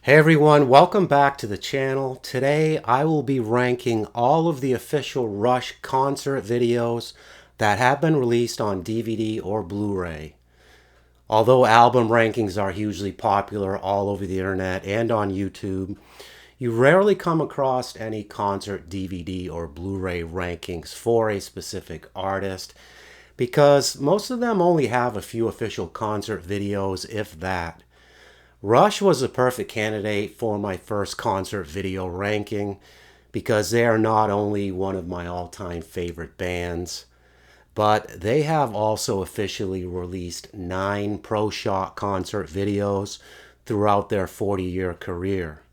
Hey everyone, welcome back to the channel. Today I will be ranking all of the official Rush concert videos that have been released on DVD or Blu-ray. Although album rankings are hugely popular all over the internet and on YouTube, you rarely come across any concert DVD or Blu-ray rankings for a specific artist because most of them only have a few official concert videos, if that. Rush was a perfect candidate for my first concert video ranking because they are not only one of my all-time favorite bands, but they have also officially released 9 Pro Shot concert videos throughout their 40-year career.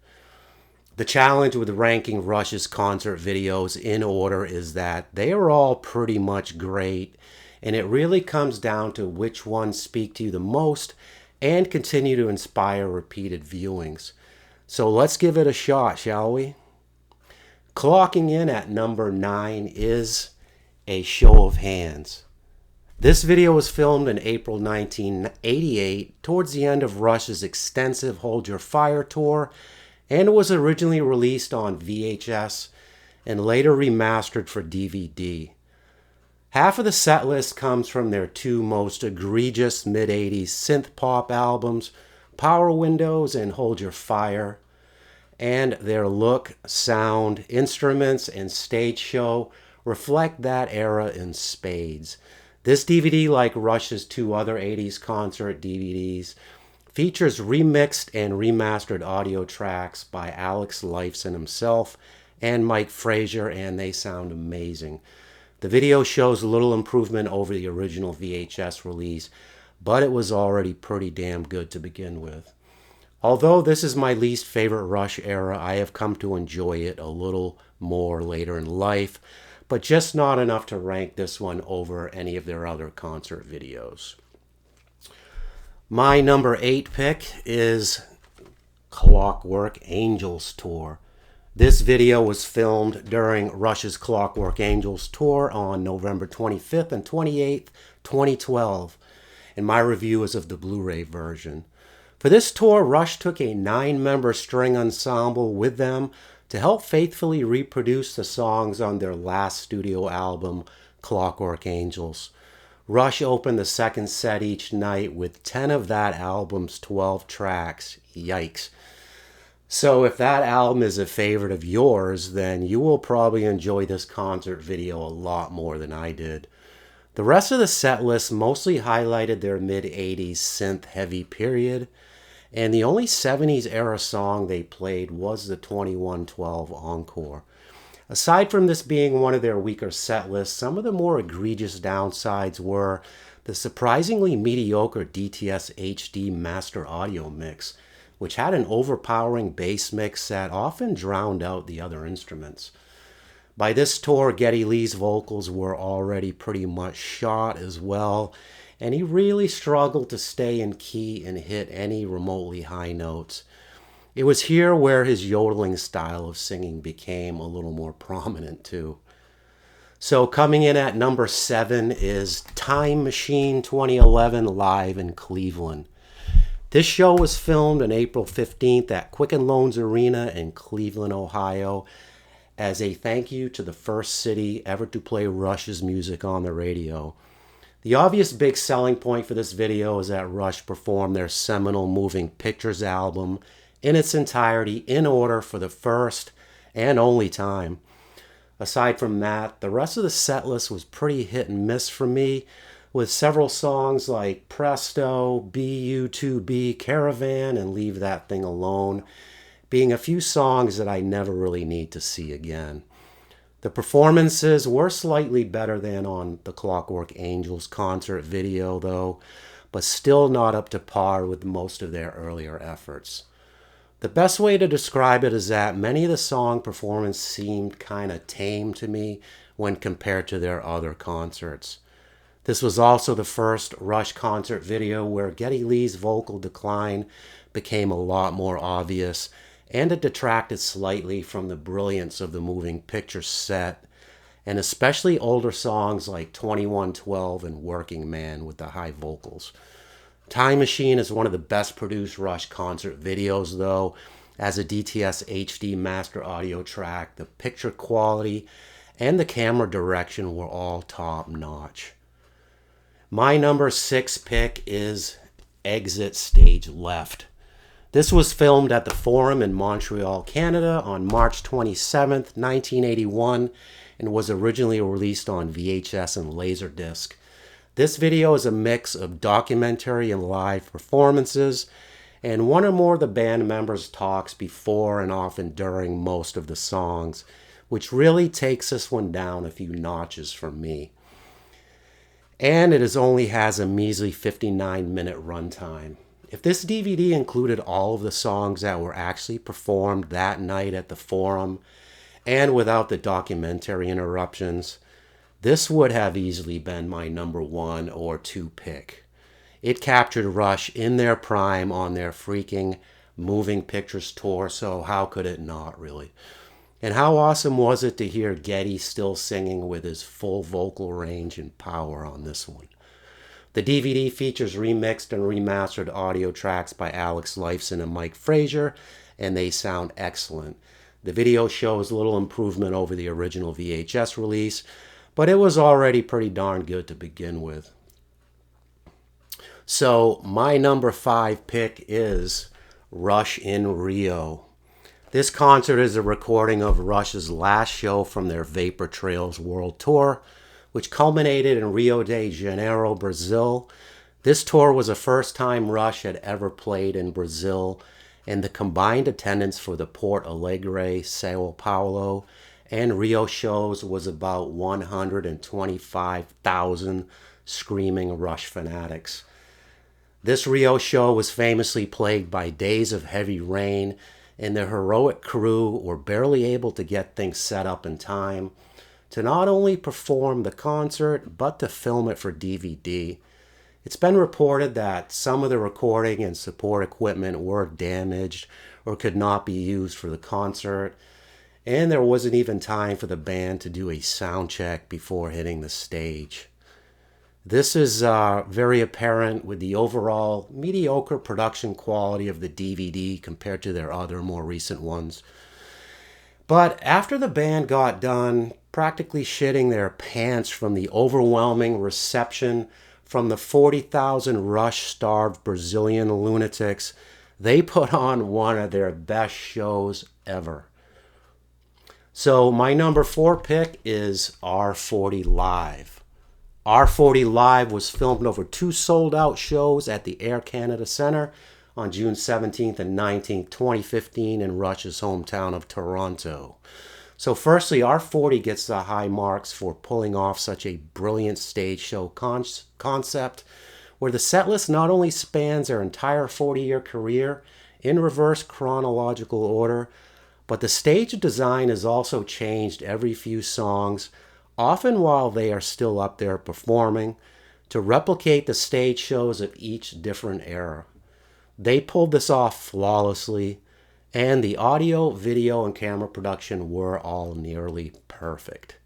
The challenge with ranking Rush's concert videos in order is that they are all pretty much great, and it really comes down to which ones speak to you the most and continue to inspire repeated viewings. So let's give it a shot, shall we? Clocking in at number 9 is A Show of Hands. This video was filmed in April 1988, towards the end of Rush's extensive Hold Your Fire tour, and was originally released on VHS and later remastered for DVD. Half of the set list comes from their 2 most egregious mid-80s synth-pop albums, Power Windows and Hold Your Fire, and their look, sound, instruments, and stage show reflect that era in spades. This DVD, like Rush's 2 other 80s concert DVDs, features remixed and remastered audio tracks by Alex Lifeson himself and Mike Frazier, and they sound amazing. The video shows little improvement over the original VHS release, but it was already pretty damn good to begin with. Although this is my least favorite Rush era, I have come to enjoy it a little more later in life, but just not enough to rank this one over any of their other concert videos. My number 8 pick is Clockwork Angels Tour. This video was filmed during Rush's Clockwork Angels tour on November 25th and 28th, 2012, and my review is of the Blu-ray version. For this tour, Rush took a 9-member string ensemble with them to help faithfully reproduce the songs on their last studio album, Clockwork Angels. Rush opened the second set each night with 10 of that album's 12 tracks. Yikes. So if that album is a favorite of yours, then you will probably enjoy this concert video a lot more than I did. The rest of the set list mostly highlighted their mid-80s synth-heavy period, and the only 70s era song they played was the 2112 Encore. Aside from this being one of their weaker set lists, some of the more egregious downsides were the surprisingly mediocre DTS HD Master Audio mix, which had an overpowering bass mix that often drowned out the other instruments. By this tour, Geddy Lee's vocals were already pretty much shot as well, and he really struggled to stay in key and hit any remotely high notes. It was here where his yodeling style of singing became a little more prominent too. So coming in at number 7 is Time Machine 2011 live in Cleveland. This show was filmed on April 15th at Quicken Loans Arena in Cleveland, Ohio, as a thank you to the first city ever to play Rush's music on the radio. The obvious big selling point for this video is that Rush performed their seminal Moving Pictures album in its entirety in order for the first and only time. Aside from that, the rest of the set list was pretty hit and miss for me, with several songs like Presto, BU2B, Caravan, and Leave That Thing Alone being a few songs that I never really need to see again. The performances were slightly better than on the Clockwork Angels concert video though, but still not up to par with most of their earlier efforts. The best way to describe it is that many of the song performances seemed kind of tame to me when compared to their other concerts. This was also the first Rush concert video where Geddy Lee's vocal decline became a lot more obvious, and it detracted slightly from the brilliance of the Moving Picture set, and especially older songs like 2112 and Working Man with the high vocals. Time Machine is one of the best produced Rush concert videos though, as a DTS HD master audio track. The picture quality and the camera direction were all top notch. My number 6 pick is Exit Stage Left. This was filmed at the Forum in Montreal, Canada on March 27th, 1981, and was originally released on VHS and Laserdisc. This video is a mix of documentary and live performances, and one or more of the band members talks before and often during most of the songs, which really takes this one down a few notches for me. And it only has a measly 59-minute runtime. If this DVD included all of the songs that were actually performed that night at the Forum, and without the documentary interruptions, this would have easily been my number 1 or 2 pick. It captured Rush in their prime on their freaking Moving Pictures tour, so how could it not, really? And how awesome was it to hear Geddy still singing with his full vocal range and power on this one? The DVD features remixed and remastered audio tracks by Alex Lifeson and Mike Frazier, and they sound excellent. The video shows little improvement over the original VHS release, but it was already pretty darn good to begin with. So my number 5 pick is Rush in Rio. This concert is a recording of Rush's last show from their Vapor Trails World Tour, which culminated in Rio de Janeiro, Brazil. This tour was the first time Rush had ever played in Brazil, and the combined attendance for the Porto Alegre, Sao Paulo, and Rio shows was about 125,000 screaming Rush fanatics. This Rio show was famously plagued by days of heavy rain, and the heroic crew were barely able to get things set up in time to not only perform the concert, but to film it for DVD. It's been reported that some of the recording and support equipment were damaged or could not be used for the concert, and there wasn't even time for the band to do a sound check before hitting the stage. This is very apparent with the overall mediocre production quality of the DVD compared to their other more recent ones. But after the band got done practically shitting their pants from the overwhelming reception from the 40,000 Rush-starved Brazilian lunatics, they put on one of their best shows ever. So my number 4 pick is R40 Live. R40 Live was filmed over 2 sold-out shows at the Air Canada Centre on June 17th and 19th, 2015 in Rush's hometown of Toronto. So firstly, R40 gets the high marks for pulling off such a brilliant stage show concept where the setlist not only spans their entire 40-year career in reverse chronological order, but the stage design is also changed every few songs, often while they are still up there performing, to replicate the stage shows of each different era. They pulled this off flawlessly, and the audio, video, and camera production were all nearly perfect.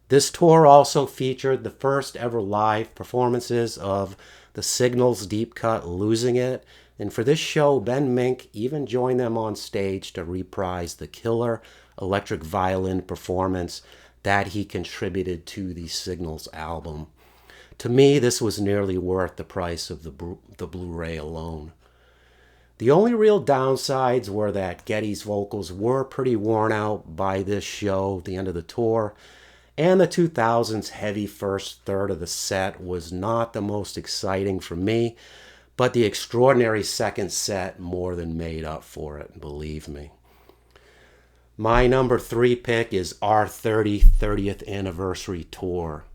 This tour also featured the first ever live performances of the Signals' deep cut Losing It, and for this show, Ben Mink even joined them on stage to reprise the killer electric violin performance that he contributed to the Signals album. To me, this was nearly worth the price of the Blu-ray alone. The only real downsides were that Geddy's vocals were pretty worn out by this show, the end of the tour, and the 2000s heavy first third of the set was not the most exciting for me, but the extraordinary second set more than made up for it, believe me. My number 3 pick is R30 30th Anniversary Tour.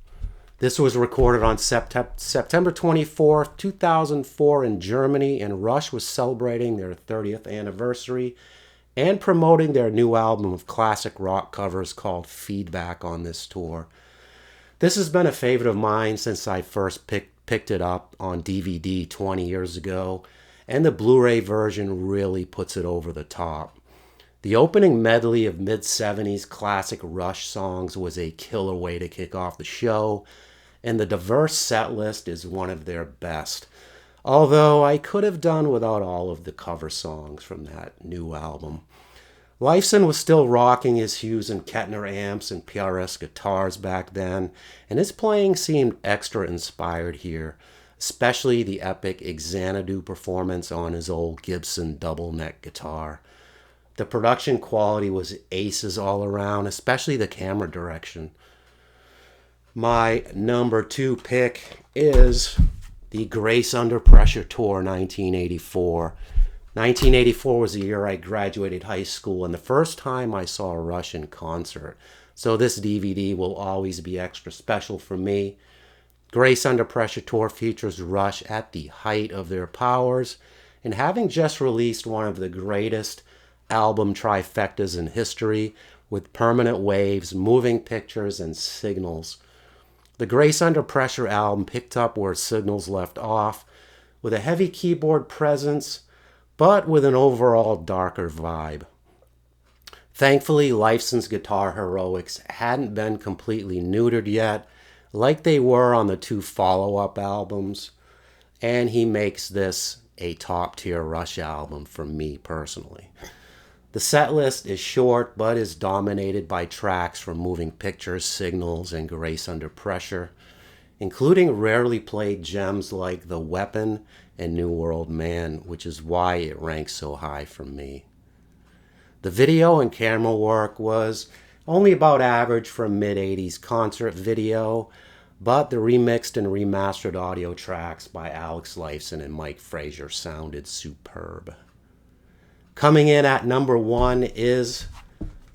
This was recorded on September 24th, 2004 in Germany, and Rush was celebrating their 30th anniversary and promoting their new album of classic rock covers called Feedback on this tour. This has been a favorite of mine since I first picked it up on DVD 20 years ago, and the Blu-ray version really puts it over the top. The opening medley of mid-70s classic Rush songs was a killer way to kick off the show, and the diverse set list is one of their best. although I could have done without all of the cover songs from that new album. Leifson was still rocking his Hughes and Kettner amps and PRS guitars back then, and his playing seemed extra inspired here, especially the epic Xanadu performance on his old Gibson double neck guitar. The production quality was aces all around, especially the camera direction. My number 2 pick is the Grace Under Pressure Tour 1984. 1984 was the year I graduated high school and the first time I saw Rush in concert. So this DVD will always be extra special for me. Grace Under Pressure Tour features Rush at the height of their powers and having just released one of the greatest album trifectas in history with Permanent Waves, Moving Pictures, and Signals. The Grace Under Pressure album picked up where Signals left off with a heavy keyboard presence but with an overall darker vibe. Thankfully, Leifson's guitar heroics hadn't been completely neutered yet, like they were on the 2 follow-up albums, and he makes this a top-tier Rush album for me personally. The set list is short, but is dominated by tracks from Moving Pictures, Signals, and Grace Under Pressure, including rarely played gems like The Weapon and New World Man, which is why it ranks so high for me. The video and camera work was only about average for a mid-80s concert video, but the remixed and remastered audio tracks by Alex Lifeson and Mike Frazier sounded superb. Coming in at number 1 is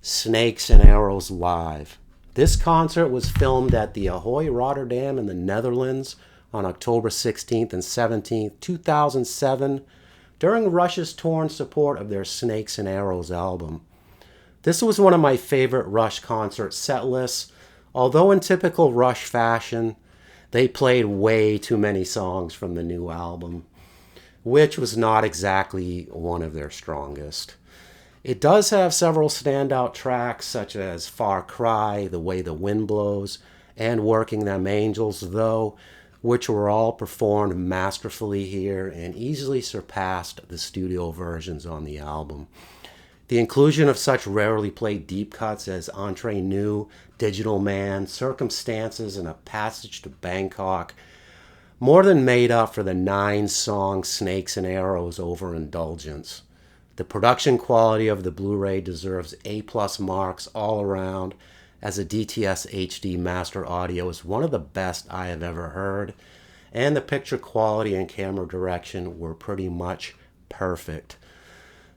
Snakes and Arrows Live. This concert was filmed at the Ahoy Rotterdam in the Netherlands on October 16th and 17th, 2007, during Rush's tour in support of their Snakes and Arrows album. This was one of my favorite Rush concert set lists, although in typical Rush fashion, they played way too many songs from the new album, which was not exactly one of their strongest. It does have several standout tracks such as Far Cry, The Way the Wind Blows, and Working Them Angels, though, which were all performed masterfully here and easily surpassed the studio versions on the album. The inclusion of such rarely played deep cuts as Entre Nous, Digital Man, Circumstances, and A Passage to Bangkok more than made up for the 9-song Snakes and Arrows overindulgence. The production quality of the Blu-ray deserves A+ marks all around, as a DTS HD master audio is one of the best I have ever heard, and the picture quality and camera direction were pretty much perfect.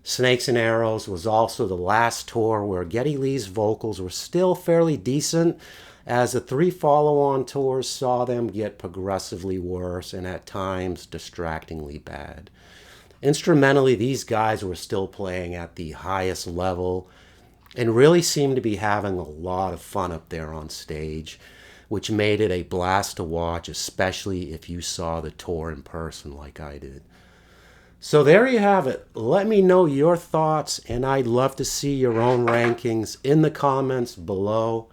Snakes and Arrows was also the last tour where Geddy Lee's vocals were still fairly decent, as the 3 follow-on tours saw them get progressively worse and at times distractingly bad. Instrumentally, these guys were still playing at the highest level and really seemed to be having a lot of fun up there on stage, which made it a blast to watch, especially if you saw the tour in person like I did. So there you have it. Let me know your thoughts, and I'd love to see your own rankings in the comments below.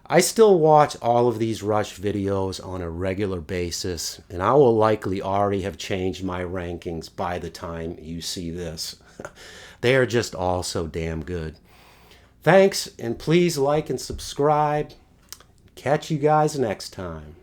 I still watch all of these Rush videos on a regular basis, and I will likely already have changed my rankings by the time you see this. They are just all so damn good. Thanks, and please like and subscribe. Catch you guys next time.